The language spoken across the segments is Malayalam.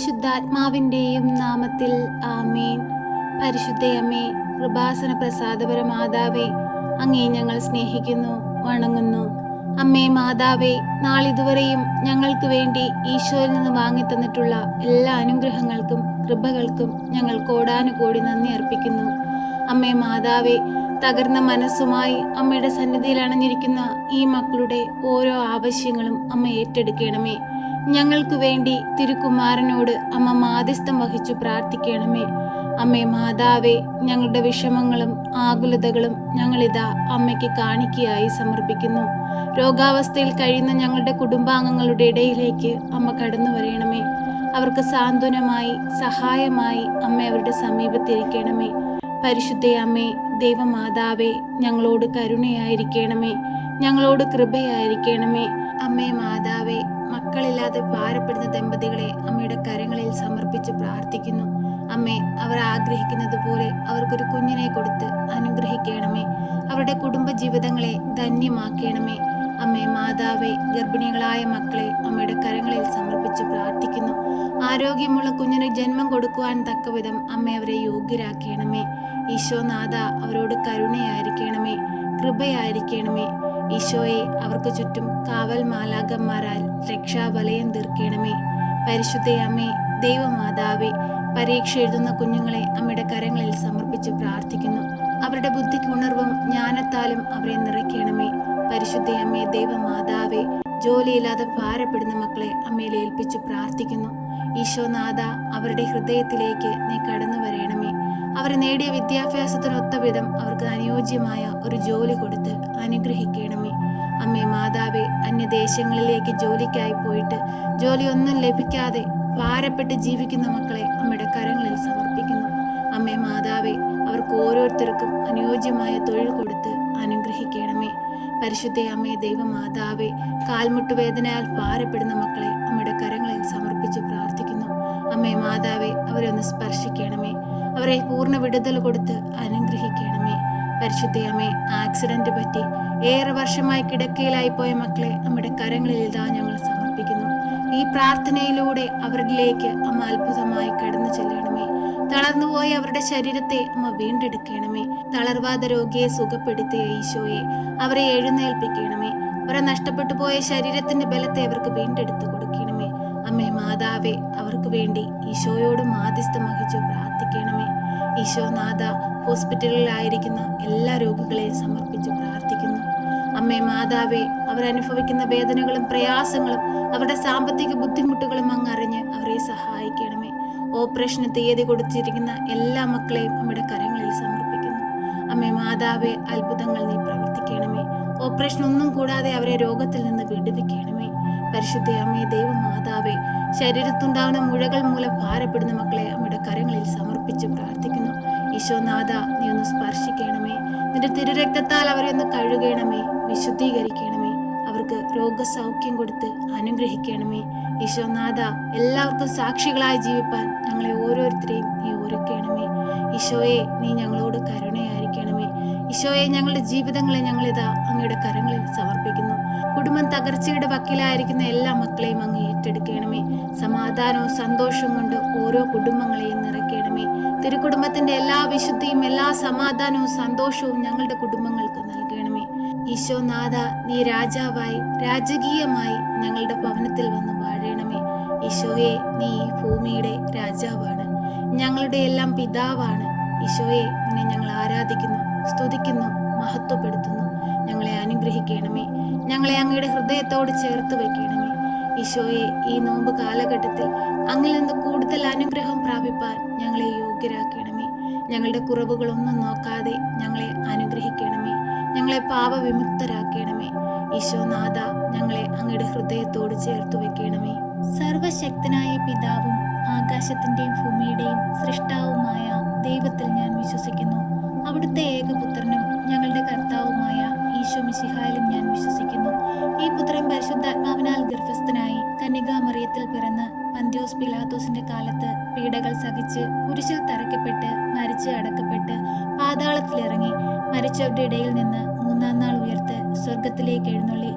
പരിശുദ്ധാത്മാവിൻ്റെയും നാമത്തിൽ ആമേൻ. പരിശുദ്ധയമ്മേ, കൃപാസന പ്രസാദപര മാതാവേ, അങ്ങേ ഞങ്ങൾ സ്നേഹിക്കുന്നു, വണങ്ങുന്നു. അമ്മേ മാതാവേ, നാളിതുവരെയും ഞങ്ങൾക്ക് വേണ്ടി ഈശോയിൽ നിന്ന് വാങ്ങിത്തന്നിട്ടുള്ള എല്ലാ അനുഗ്രഹങ്ങൾക്കും കൃപകൾക്കും ഞങ്ങൾ കോടാനുകോടി നന്ദി അർപ്പിക്കുന്നു. അമ്മേ മാതാവേ, തകർന്ന മനസ്സുമായി അമ്മയുടെ സന്നിധിയിൽ അണഞ്ഞിരിക്കുന്ന ഈ മക്കളുടെ ഓരോ ആവശ്യങ്ങളും അമ്മ ഏറ്റെടുക്കണമേ. ഞങ്ങൾക്ക് വേണ്ടി തിരുക്കുമാരനോട് അമ്മ മാധ്യസ്ഥം വഹിച്ചു പ്രാർത്ഥിക്കണമേ. അമ്മേ മാതാവേ, ഞങ്ങളുടെ വിഷമങ്ങളും ആകുലതകളും ഞങ്ങളിതാ അമ്മയ്ക്ക് കാണിക്കയായി സമർപ്പിക്കുന്നു. രോഗാവസ്ഥയിൽ കഴിയുന്ന ഞങ്ങളുടെ കുടുംബാംഗങ്ങളുടെ ഇടയിലേക്ക് അമ്മ കടന്നു വരണമേ. അവർക്ക് സാന്ത്വനമായി സഹായമായി അമ്മ അവരുടെ സമീപത്തിരിക്കണമേ. പരിശുദ്ധയമ്മേ, ദൈവമാതാവേ, ഞങ്ങളോട് കരുണയായിരിക്കണമേ, ഞങ്ങളോട് കൃപയായിരിക്കണമേ. അമ്മേ മാതാവേ, മക്കളില്ലാതെ ഭാരപ്പെടുന്ന ദമ്പതികളെ അമ്മയുടെ കരങ്ങളിൽ സമർപ്പിച്ച് പ്രാർത്ഥിക്കുന്നു. അമ്മേ, അവർ ആഗ്രഹിക്കുന്നത് പോലെ അവർക്കൊരു കുഞ്ഞിനെ കൊടുത്ത് അനുഗ്രഹിക്കണമേ. അവരുടെ കുടുംബ ജീവിതങ്ങളെ ധന്യമാക്കണമേ. അമ്മേ മാതാവേ, ഗർഭിണികളായ മക്കളെ അമ്മയുടെ കരങ്ങളിൽ സമർപ്പിച്ച് പ്രാർത്ഥിക്കുന്നു. ആരോഗ്യമുള്ള കുഞ്ഞിന് ജന്മം കൊടുക്കുവാൻ തക്കവിധം അമ്മ അവരെ യോഗ്യരാക്കണമേ. ഈശോനാഥ, അവരോട് കരുണയായിരിക്കണമേ, കൃപയായിരിക്കണമേ. ഈശോയെ, അവർക്ക് ചുറ്റും കാവൽ മാലാഖന്മാരാൽ രക്ഷാവലയം തീർക്കണമേ. പരിശുദ്ധയമ്മേ, ദൈവമാതാവേ, പരീക്ഷ എഴുതുന്ന കുഞ്ഞുങ്ങളെ അമ്മയുടെ കരങ്ങളിൽ സമർപ്പിച്ച് പ്രാർത്ഥിക്കുന്നു. അവരുടെ ബുദ്ധിക്ക് ഉണർവും ജ്ഞാനത്താലും അവരെ നിറയ്ക്കണമേ. പരിശുദ്ധയമ്മേ, ദൈവമാതാവേ, ജോലിയില്ലാതെ ഭാരപ്പെടുന്ന മക്കളെ അമ്മയിൽ ഏൽപ്പിച്ച് പ്രാർത്ഥിക്കുന്നു. ഈശോനാഥ, അവരുടെ ഹൃദയത്തിലേക്ക് നീ കടന്നു വരണമേ. അവർ നേടിയ വിദ്യാഭ്യാസത്തിനൊത്ത വിധം അവർക്ക് അനുയോജ്യമായ ഒരു ജോലി കൊടുത്ത് അനുഗ്രഹിക്കണമേ. അമ്മേ മാതാവേ, അന്യദേശങ്ങളിലേക്ക് ജോലിക്കായി പോയിട്ട് ജോലിയൊന്നും ലഭിക്കാതെ ഭാരപ്പെട്ട് ജീവിക്കുന്ന മക്കളെ അമ്മയുടെ കരങ്ങളിൽ സമർപ്പിക്കുന്നു. അമ്മേ മാതാവേ, അവർക്ക് ഓരോരുത്തർക്കും അനുയോജ്യമായ തൊഴിൽ കൊടുത്ത് അനുഗ്രഹിക്കണമേ. പരിശുദ്ധയമ്മേ, ദൈവമാതാവേ, കാൽമുട്ടുവേദനയാൽ ഭാരപ്പെടുന്ന മക്കളെ അമ്മയുടെ കരങ്ങളിൽ സമർപ്പിച്ച് പ്രാർത്ഥിക്കുന്നു. അമ്മേ മാതാവേ, അവരെ ഒന്ന് സ്പർശിക്കണമേ. അവരെ പൂർണ്ണ വിടുതൽ കൊടുത്ത് അനുഗ്രഹിക്കണമേ. പരിശുദ്ധയമ്മേ, ആക്സിഡന്റ് പറ്റി ഏറെ വർഷമായി കിടക്കയിലായി പോയ മക്കളെ അമ്മയുടെ കരങ്ങളിൽ ഇതാ ഞങ്ങൾ സമർപ്പിക്കുന്നു. ഈ പ്രാർത്ഥനയിലൂടെ അവരിലേക്ക് അമ്മ അത്ഭുതമായി കടന്നു ചെല്ലണമേ. തളർന്നുപോയ അവരുടെ ശരീരത്തെ അമ്മ വീണ്ടെടുക്കണമേ. തളർവാദ രോഗിയെ സുഖപ്പെടുത്തിയ ഈശോയെ, അവരെ എഴുന്നേൽപ്പിക്കണമേ. അവരെ നഷ്ടപ്പെട്ടു പോയ ശരീരത്തിന്റെ ബലത്തെ അവർക്ക് വീണ്ടെടുത്തു കൊടുക്കണമേ. അമ്മേ മാതാവേ, അവർക്ക് വേണ്ടി ഈശോയോട് മാധ്യസ്ഥം വഹിച്ചു പ്രാർത്ഥിക്കണമേ. ഈശോനാഥ, ഹോസ്പിറ്റലിലായിരിക്കുന്ന എല്ലാ രോഗികളെയും സമർപ്പിച്ച് പ്രാർത്ഥിക്കുന്നു. അമ്മേ മാതാവേ, അവരനുഭവിക്കുന്ന വേദനകളും പ്രയാസങ്ങളും അവരുടെ സാമ്പത്തിക ബുദ്ധിമുട്ടുകളും അങ്ങറിഞ്ഞ് അവരെ സഹായിക്കണമേ. ഓപ്പറേഷന് തീയതി കൊടുത്തിരിക്കുന്ന എല്ലാ മക്കളെയും അമ്മയുടെ കരങ്ങളിൽ സമർപ്പിക്കുന്നു. അമ്മേ മാതാവേ, അത്ഭുതങ്ങൾ നീ പ്രവർത്തിക്കണമേ. ഓപ്പറേഷൻ ഒന്നും കൂടാതെ അവരെ രോഗത്തിൽ നിന്ന് വിടുവിക്കണമേ. പരിശുദ്ധ അമ്മേ, ദൈവമാതാവേ, ശരീരത്തുണ്ടാകുന്ന മുഴകൾ മൂലം ഭാരപ്പെടുന്ന മക്കളെ അമ്മയുടെ കരങ്ങളിൽ സമർപ്പിച്ച് പ്രാർത്ഥിക്കുന്നു. ഈശോനാഥ, നീ ഒന്ന് സ്പർശിക്കണമേ. നിന്റെ തിരുരക്തത്താൽ അവരെ ഒന്ന് കഴുകണമേ, വിശുദ്ധീകരിക്കണമേ. അവർക്ക് രോഗസൗഖ്യം കൊടുത്ത് അനുഗ്രഹിക്കണമേ. ഈശോനാഥ, എല്ലാവർക്കും സാക്ഷികളായി ജീവിപ്പാൻ ഞങ്ങളെ ഓരോരുത്തരെയും നീ ഒരുക്കണമേ. ഈശോയെ, നീ ഞങ്ങളോട് കരുണയായിരിക്കണമേ. ഈശോയെ, ഞങ്ങളുടെ ജീവിതങ്ങളെ ഞങ്ങളിതാ അങ്ങയുടെ കരങ്ങളിൽ സമർപ്പിക്കുന്നു. കുടുംബം തകർച്ചയുടെ വക്കിലായിരിക്കുന്ന എല്ലാ മക്കളെയും അങ്ങ് ഏറ്റെടുക്കണമേ. സമാധാനവും സന്തോഷവും കൊണ്ട് ഓരോ കുടുംബങ്ങളെയും നിറയ്ക്കണമേ. തിരുക്കുടുംബത്തിന്റെ എല്ലാ വിശുദ്ധിയും എല്ലാ സമാധാനവും സന്തോഷവും ഞങ്ങളുടെ കുടുംബങ്ങൾക്ക് നൽകണമേ. ഈശോനാഥ, നീ രാജാവായി രാജകീയമായി ഞങ്ങളുടെ ഭവനത്തിൽ വന്ന് വാഴണമേ. ഈശോയെ, നീ ഈ ഭൂമിയുടെ രാജാവാണ്, ഞങ്ങളുടെ എല്ലാം പിതാവാണ്. ഈശോയെ, നിന്നെ ഞങ്ങൾ ആരാധിക്കുന്നു, സ്തുതിക്കുന്നു, മഹത്വപ്പെടുത്തുന്നു. ഞങ്ങളെ അനുഗ്രഹിക്കണമേ. ഞങ്ങളെ അങ്ങയുടെ ഹൃദയത്തോട് ചേർത്ത് വയ്ക്കണമേ. ഈശോയെ, ഈ നോമ്പ് കാലഘട്ടത്തിൽ അങ്ങിൽ നിന്ന് കൂടുതൽ അനുഗ്രഹം പ്രാപിപ്പാൻ ഞങ്ങളെ യോഗ്യരാക്കണമേ. ഞങ്ങളുടെ കുറവുകളൊന്നും നോക്കാതെ ഞങ്ങളെ അനുഗ്രഹിക്കണമേ. ഞങ്ങളെ പാപവിമുക്തരാക്കണമേ. ഈശോനാഥ, ഞങ്ങളെ അങ്ങയുടെ ഹൃദയത്തോട് ചേർത്ത് വയ്ക്കണമേ. സർവശക്തനായ പിതാവും ആകാശത്തിന്റെയും ഭൂമിയുടെയും സൃഷ്ടാവുമായ ദൈവത്തിൽ ഞാൻ വിശ്വസിക്കുന്നു. അവിടുത്തെ ഏകപുത്രനും ഞങ്ങളുടെ കർത്താവുമായ ഈശോ മിശിഹായിലും ഞാൻ വിശ്വസിക്കുന്നു. ഈ പുത്രൻ പരിശുദ്ധാത്മാവിനാൽ ഗർഭസ്ഥനായി കന്യകാമറിയത്തിൽ പിറന്ന് പന്ത്യോസ് പിലാത്തോസിന്റെ കാലത്ത് പീഡകൾ സഹിച്ച് കുരിശിൽ തറയ്ക്കപ്പെട്ട് മരിച്ച് അടക്കപ്പെട്ട് പാതാളത്തിലിറങ്ങി മരിച്ചവരുടെ ഇടയിൽ നിന്ന് മൂന്നാം നാൾ ഉയർത്ത് സ്വർഗത്തിലേക്ക് എഴുന്നള്ളി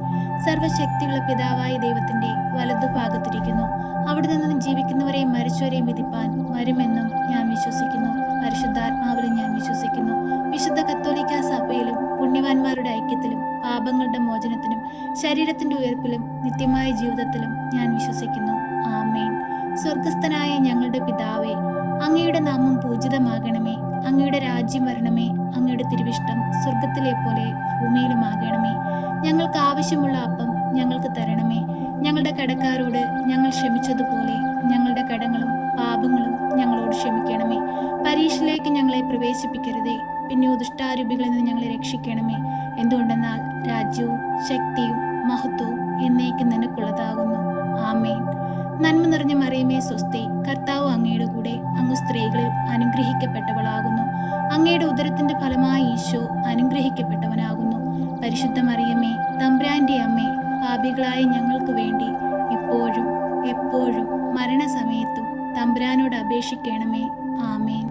സർവശക്തിയുള്ള പിതാവായ ദൈവത്തിന്റെ വലതുഭാഗത്തിരിക്കുന്നു. അവിടെ നിന്ന് ജീവിക്കുന്നവരെയും മരിച്ചവരെയും വിധിപ്പാൻ വരുമെന്നും ഞാൻ വിശ്വസിക്കുന്നു. പരിശുദ്ധാത്മാവിലും ഞാൻ വിശ്വസിക്കുന്നു. വിശുദ്ധ കത്തോലിക്കാ സഭയിലും പുണ്യവാന്മാരുടെ ഐക്യത്തിലും പാപങ്ങളുടെ മോചനത്തിനും ശരീരത്തിന്റെ ഉയർപ്പിലും നിത്യമായ ജീവിതത്തിലും ഞാൻ വിശ്വസിക്കുന്നു. ആമേൻ. സ്വർഗസ്ഥനായ ഞങ്ങളുടെ പിതാവേ, അങ്ങയുടെ നാമം പൂജിതമാകണമേ. അങ്ങയുടെ രാജ്യം വരണമേ. അങ്ങയുടെ തിരുവിഷ്ടം സ്വർഗത്തിലെ പോലെ ഭൂമിയിലുമാകണമേ. ഞങ്ങൾക്ക് ആവശ്യമുള്ള അപ്പം ഞങ്ങൾക്ക് തരണമേ. ഞങ്ങളുടെ കടക്കാരോട് ഞങ്ങൾ ക്ഷമിച്ചതുപോലെ ഞങ്ങളുടെ കടങ്ങളും പാപങ്ങളും ഞങ്ങളോട് ക്ഷമിക്കണമേ. പരീക്ഷയിലേക്ക് ഞങ്ങളെ പ്രവേശിപ്പിക്കരുതേ, പിന്നെയോ ദുഷ്ടാരൂപികളിൽ നിന്ന് ഞങ്ങളെ രക്ഷിക്കണമേ. എന്തുകൊണ്ടെന്നാൽ രാജ്യവും ശക്തിയും മഹത്വവും എന്നേക്കും നിനക്കുള്ളതാകുന്നു. ആമേൻ. നന്മ നിറഞ്ഞ മറിയമേ സ്വസ്തി, കർത്താവ് അങ്ങയുടെ കൂടെ, അങ്ങ് സ്ത്രീകളിൽ അനുഗ്രഹിക്കപ്പെട്ടവളാകുന്നു. അങ്ങയുടെ ഉദരത്തിന്റെ ഫലമായ ഈശോ അനുഗ്രഹിക്കപ്പെട്ടവനാകുന്നു. പരിശുദ്ധ മറിയമേ, തമ്പുരാന്റെ അമ്മേ, പാപികളായ ഞങ്ങൾക്ക് വേണ്ടി ഇപ്പോഴും എപ്പോഴും മരണസമയത്തും തമ്പുരാനോട് അപേക്ഷിക്കണമേ. ആമേൻ.